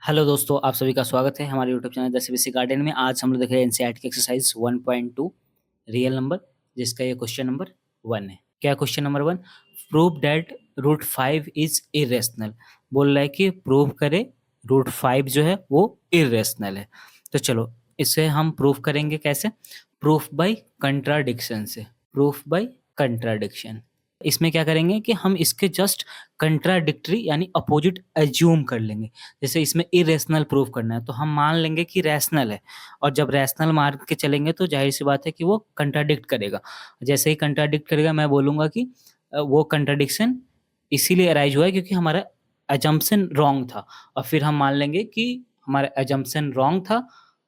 Hello दोस्तों, आप सभी का स्वागत है हमारे YouTube channel the CBSE garden में। आज हम लोग देख रहे हैं एनसीईआरटी की एक्सरसाइज 1.2 रियल नंबर, जिसका ये क्वेश्चन नंबर 1 है। क्या question number 1? Prove that root 5 is irrational. बोल रहा है कि प्रूव करे रूट 5 जो है वो इरेशनल है। तो चलो इसे हम प्रूव करेंगे कैसे? प्रूफ बाय कंट्राडिक्शन से। Proof by contradiction. इसमें क्या करेंगे कि हम इसके जस्ट कंट्राडिक्टरी यानी अपोजिट एज्यूम कर लेंगे। जैसे इसमें इरेशनल प्रूव करना है तो हम मान लेंगे कि रैशनल है, और जब रैशनल मान के चलेंगे तो जाहिर सी बात है कि वो कंट्राडिक्ट करेगा। जैसे ही कंट्राडिक्ट करेगा मैं बोलूँगा कि वो कंट्राडिक्शन इसीलिए अराइज हुआ है क्योंकि हमारा अजम्पशन रॉन्ग था, और फिर हम मान लेंगे कि हमारा अजम्पशन रॉन्ग था,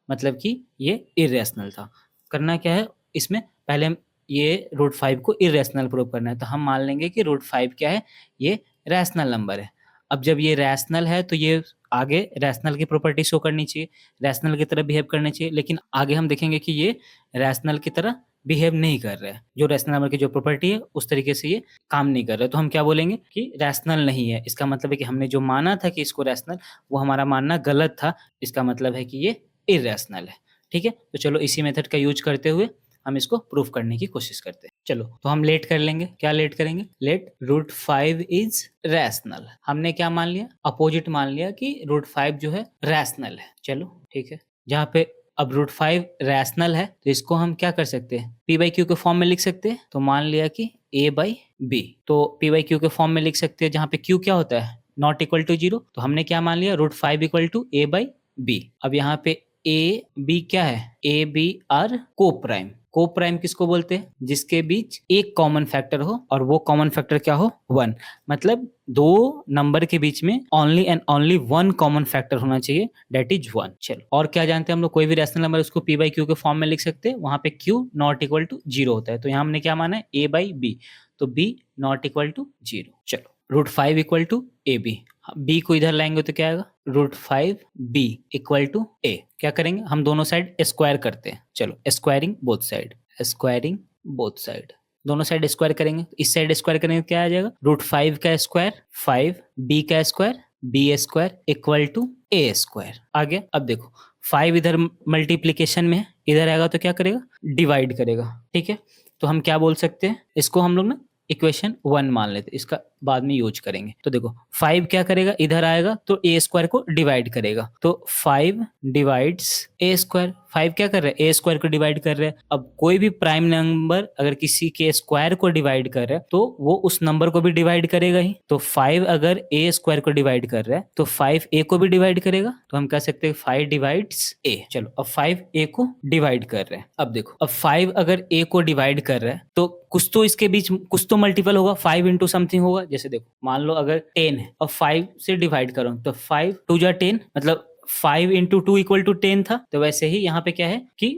मतलब कि ये इरेशनल था। करना क्या है इसमें, पहले हम ये रूट 5 को इरेशनल प्रूव करना है, तो हम मान लेंगे कि रूट 5 क्या है, ये रैशनल नंबर है। अब जब ये रैशनल है तो ये आगे रैशनल की प्रॉपर्टी शो करनी चाहिए, रैशनल की तरह बिहेव करनी चाहिए, लेकिन आगे हम देखेंगे कि ये रैशनल की तरह बिहेव नहीं कर रहा है। जो रैशनल नंबर की जो प्रॉपर्टी है उस तरीके से ये काम नहीं कर रहा है, तो हम क्या बोलेंगे कि रैशनल नहीं है। इसका मतलब है कि हमने जो माना था कि इसको रैशनल, वो हमारा मानना गलत था। इसका मतलब है कि ये इरेशनल है। ठीक है, तो चलो इसी मेथड का यूज करते हुए हम इसको प्रूफ करने की कोशिश करते हैं। चलो तो हम लेट कर लेंगे। क्या लेट करेंगे? Let root 5 is rational. हमने क्या मान लिया? अपोजिट मान लिया कि रूट 5 जो है रैशनल है। चलो ठीक है, जहाँ पे अब रूट 5 रैशनल है तो इसको हम क्या कर सकते हैं, पी बाई क्यू के फॉर्म में लिख सकते हैं। तो मान लिया कि ए बाई बी, तो पी बाई क्यू के फॉर्म में लिख सकते हैं, जहाँ पे क्यू क्या होता है, नॉट इक्वल टू 0। तो हमने क्या मान लिया, root 5 equal to a by b. अब यहाँ पे ए बी क्या है, a b are coprime. Coprime किसको बोलते हैं? जिसके बीच एक कॉमन फैक्टर हो, और वो कॉमन फैक्टर क्या हो, 1। मतलब दो नंबर के बीच में only and only one common factor होना चाहिए, दैट इज 1। चलो और क्या जानते हैं हम लोग, कोई भी रैशनल नंबर उसको पी बाई क्यू के फॉर्म में लिख सकते हैं। वहां पे क्यू नॉट इक्वल टू 0 होता है, तो यहाँ हमने क्या माना है, ए बाई बी, तो बी नॉट इक्वल टू 0। चलो root 5 equal to a b, b को इधर लाएंगे तो क्या आएगा, root 5 b equal to a. क्या करेंगे हम, दोनों साइड स्क्वायर करते हैं। चलो squaring both side, squaring both side, दोनों साइड स्क्वायर करेंगे। इस साइड स्क्वायर करेंगे क्या आ जाएगा, रूट 5 का स्क्वायर 5, बी का square B square equal to A square. आ गया। अब देखो 5 इधर मल्टीप्लीकेशन में है, इधर आएगा तो क्या करेगा, डिवाइड करेगा। ठीक है, तो हम क्या बोल सकते हैं, इसको हम लोग ना इक्वेशन 1 मान लेते, इसका बाद में यूज करेंगे। तो देखो 5 क्या करेगा, इधर आएगा तो ए स्क्वायर को डिवाइड करेगा, तो 5 डिवाइड्स ए स्क्वायर। 5 क्या कर रहा है, ए स्क्वायर को डिवाइड कर रहा है। अब कोई भी प्राइम नंबर अगर किसी के स्क्वायर को डिवाइड कर रहा है तो वो उस नंबर को भी डिवाइड करेगा ही। तो 5 अगर ए स्क्वायर को डिवाइड कर रहा है तो 5 ए को भी डिवाइड करेगा, तो हम कह सकते हैं 5 डिवाइड्स ए। चलो अब 5 ए को डिवाइड कर रहे हैं। अब देखो अब 5 अगर ए को डिवाइड कर रहा है तो कुछ तो इसके बीच कुछ तो मल्टीपल होगा, 5 इंटू समथिंग होगा। जैसे देखो मान लो अगर 10 है और 5 से डिवाइड करो तो 5 टू जा 10, मतलब 5 इंटू 2 इक्वल टू 10 था। तो वैसे ही यहाँ पे क्या है कि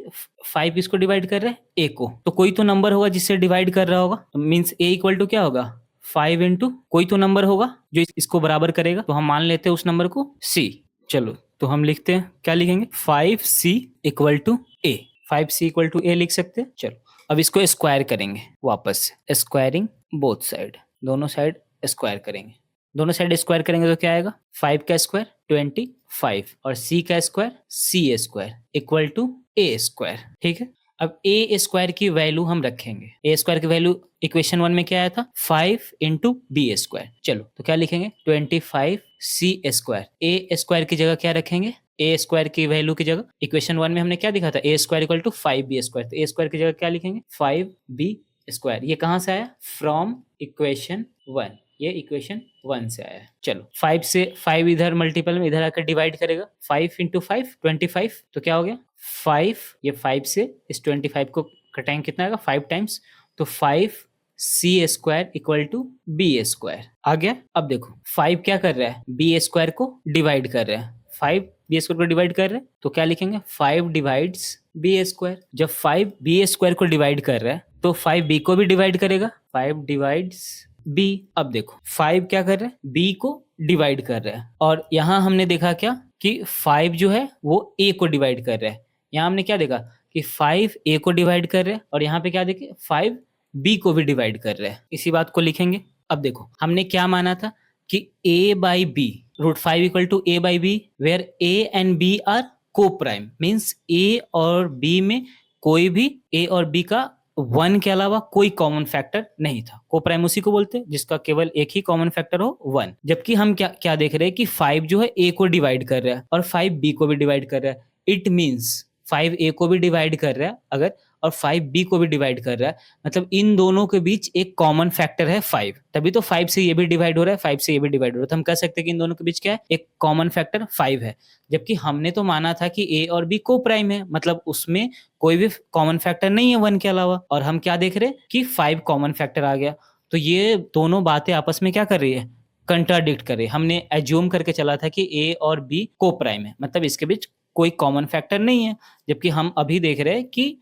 5 इसको डिवाइड कर रहा है ए को, तो कोई तो नंबर होगा जिससे डिवाइड कर रहा होगा, तो मीन्स ए इक्वल टू क्या होगा, 5 इंटू कोई तो नंबर होगा जो इसको बराबर करेगा। तो हम मान लेते हैं उस नंबर को सी। चलो तो हम लिखते हैं, क्या लिखेंगे, 5c equal to A. 5c equal to A लिख सकते हैं। चलो अब इसको स्क्वायर करेंगे वापस, स्क्वायरिंग बोथ साइड, दोनों साइड स्क्वायर करेंगे। दोनों साइड स्क्वायर करेंगे तो क्या आएगा, 5 का स्क्वायर 25 और c का square c square equal to A square. ठीक है, अब ए स्क्वायर की वैल्यू हम रखेंगे। ए स्क्वायर की वैल्यू इक्वेशन 1 में क्या आया था, 5 इंटू बी स्क्वायर। चलो तो क्या लिखेंगे, 25 सी स्क्वायर। ए स्क्वायर की जगह क्या रखेंगे, ए स्क्वायर की वैल्यू की जगह इक्वेशन 1 में हमने क्या दिखा था, A square equal to 5b square. तो ए स्क्वायर की जगह क्या लिखेंगे, 5b स्क्वायर। ये कहाँ से आया, फ्रॉम इक्वेशन 1, ये इक्वेशन 1 से आया है। चलो 5 से 5 इधर मल्टीपल में इधर आकर डिवाइड करेगा, 5 इंटू 5 25, तो क्या हो गया 5, ये 5 से इस 25 को कटाएंगे कितना आएगा, 5 टाइम्स, तो 5 C square equal to B square आ गया। अब देखो 5 क्या कर रहा है, बी स्क्वायर को डिवाइड कर रहा है, 5 बी स्क्वायर को डिवाइड कर रहे हैं तो क्या लिखेंगे, 5 डिवाइड्स बी स्क्वायर। जब 5 बी स्क्वायर को डिवाइड कर रहा है तो 5 बी को भी डिवाइड करेगा, 5 डिवाइड्स बी। अब देखो 5 क्या कर रहा है, बी को डिवाइड कर रहा है, और यहां हमने देखा क्या कि 5 जो है वो ए को डिवाइड कर रहा है। यहाँ हमने क्या देखा कि 5 ए को डिवाइड कर रहे हैं, और यहाँ पे क्या देखे 5 बी को भी डिवाइड कर रहे हैं। इसी बात को लिखेंगे। अब देखो हमने क्या माना था कि a by b, root 5 equal to a by b, where a and b are coprime, means a और b में कोई भी a और b का 1 के अलावा कोई कॉमन फैक्टर नहीं था। को प्राइम उसी को बोलते हैं जिसका केवल एक ही कॉमन फैक्टर हो 1। जबकि हम क्या क्या देख रहे हैं कि 5 जो है a को डिवाइड कर रहा है और 5 b को भी डिवाइड कर रहा है। इट मीन्स 5 a को भी डिवाइड कर रहा है अगर, और 5 b को भी डिवाइड कर रहा है, मतलब इन दोनों के बीच एक कॉमन फैक्टर है 5, तभी तो 5 से ये भी डिवाइड हो रहा है, 5 से ये भी डिवाइड हो रहा है। तो हम कह सकते हैं कि इन दोनों के बीच क्या है, एक कॉमन फैक्टर 5 है। जबकि हमने तो माना था कि a और b को प्राइम है, मतलब उसमें कोई भी कॉमन फैक्टर नहीं है 1 के अलावा, और हम क्या देख रहे हैं कि 5 कॉमन फैक्टर आ गया। तो ये दोनों बातें आपस में क्या कर रही है, कंट्राडिक्ट कर रही है। हमने एज्यूम करके चला था कि a और b को प्राइम है, मतलब इसके बीच कोई कॉमन फैक्टर नहीं है, जबकि हम अभी देख रहे हैं कि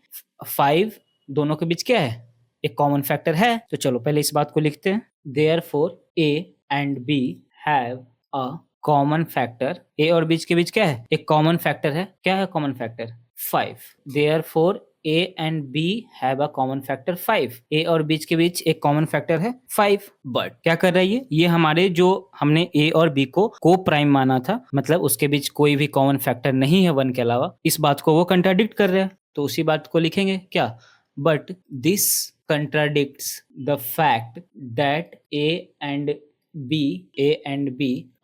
5 दोनों के बीच क्या है, एक कॉमन फैक्टर है। तो चलो पहले इस बात को लिखते हैं। Therefore a and b have a common factor, a और बीच के बीच क्या है, एक कॉमन फैक्टर है। क्या है common factor, 5। Therefore a and b have a common factor 5, a और बीच के बीच एक कॉमन फैक्टर है 5। बट क्या कर रहा है ये हमारे जो हमने a और b को प्राइम माना था, मतलब उसके बीच कोई भी कॉमन फैक्टर नहीं है 1 के अलावा, इस बात को वो कंट्राडिक्ट कर रहा है। तो उसी बात को लिखेंगे क्या, but this contradicts the fact that a and b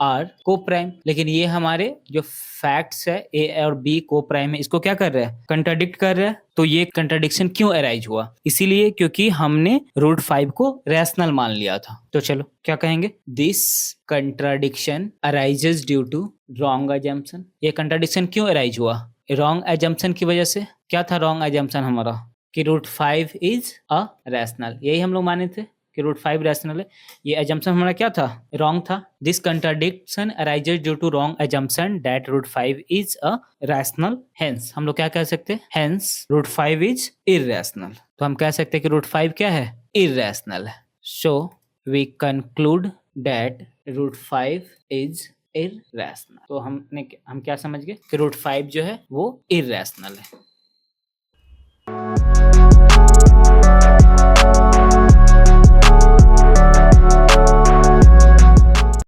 are co-prime। लेकिन ये हमारे जो फैक्ट्स है a और b co-prime है, इसको क्या कर रहा है, कंट्राडिक्ट कर रहा है। तो ये कंट्राडिक्शन क्यों अराइज हुआ, इसीलिए क्योंकि हमने रूट 5 को रैशनल मान लिया था। तो चलो क्या कहेंगे, this contradiction arises due to wrong assumption. ये कंट्राडिक्शन क्यों अराइज हुआ, रॉन्ग अजम्पशन की वजह से। क्या था रॉन्ग अजम्पशन हमारा, कि रूट 5 इज अ रैशनल, यही हम लोग माने थे कि रूट 5 रैशनल है। ये अजम्पशन हमारा क्या था, रॉन्ग था। This contradiction arises due to wrong assumption that root 5 is a rational, hence हम लोग क्या कह सकते हैं, हेंस रूट 5 इज इररेशनल। तो हम कह सकते हैं कि रूट 5 क्या है, इररेशनल है। So we conclude that root 5 is irrational. तो हम क्या समझ गए कि रूट 5 जो है वो इररेशनल है।